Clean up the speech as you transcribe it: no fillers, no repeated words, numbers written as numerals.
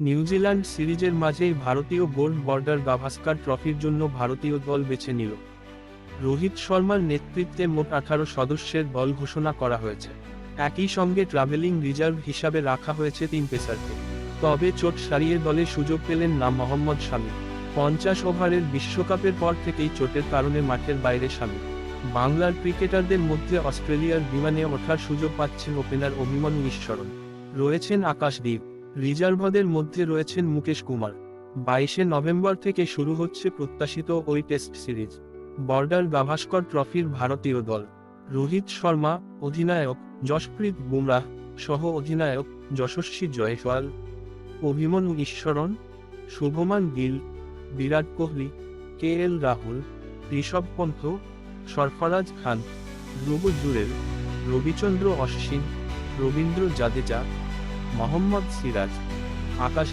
New Zealand সিরিজের মাঝেই ভারতীয় গোল্ড বর্ডার গাভাস্কার ট্রফির জন্য ভারতীয় দল বেছে নিল। রোহিত শর্মার নেতৃত্বে মোট 18 সদস্যের দল ঘোষণা করা হয়েছে। একই সঙ্গে ট্রাভেলিং রিজার্ভ হিসাবে রাখা হয়েছে 3 পেসারকে। তবে চোট সারিয়ে দলে সুযোগ পেলেন না মোহাম্মদ শামি। 50 ওভারের বিশ্বকাপের পর থেকেই চোটের কারণে মাঠের বাইরে শামি। বাংলার ক্রিকেটারদের মধ্যে অস্ট্রেলিয়ার বিমানে ওঠার সুযোগ পাচ্ছেন ওপেনার অভিমন্যু ঈশ্বরন, রয়েছেন আকাশদীপ। রিজার্ভদের মধ্যে রয়েছেন মুকেশ কুমার। 22 নভেম্বর থেকে শুরু হচ্ছে প্রত্যাশিত ওই টেস্ট সিরিজ। বর্ডার গাভাস্কর ট্রফির ভারতীয় দল রোহিত শর্মা, অধিনায়ক যশপ্রীত বুমরাহ সহ অধিনায়ক যশস্বী জয়সওয়াল, অভিমন্যু ঈশ্বরন, শুভমান গিল, বিরাট কোহলি, KL রাহুল, ঋষভ পন্থ, সরফরাজ খান, ধ্রুব জুরেল, রবিচন্দ্র অশ্বিন, রবীন্দ্র জাদেজা, মোহাম্মদ সিরাজ, আকাশ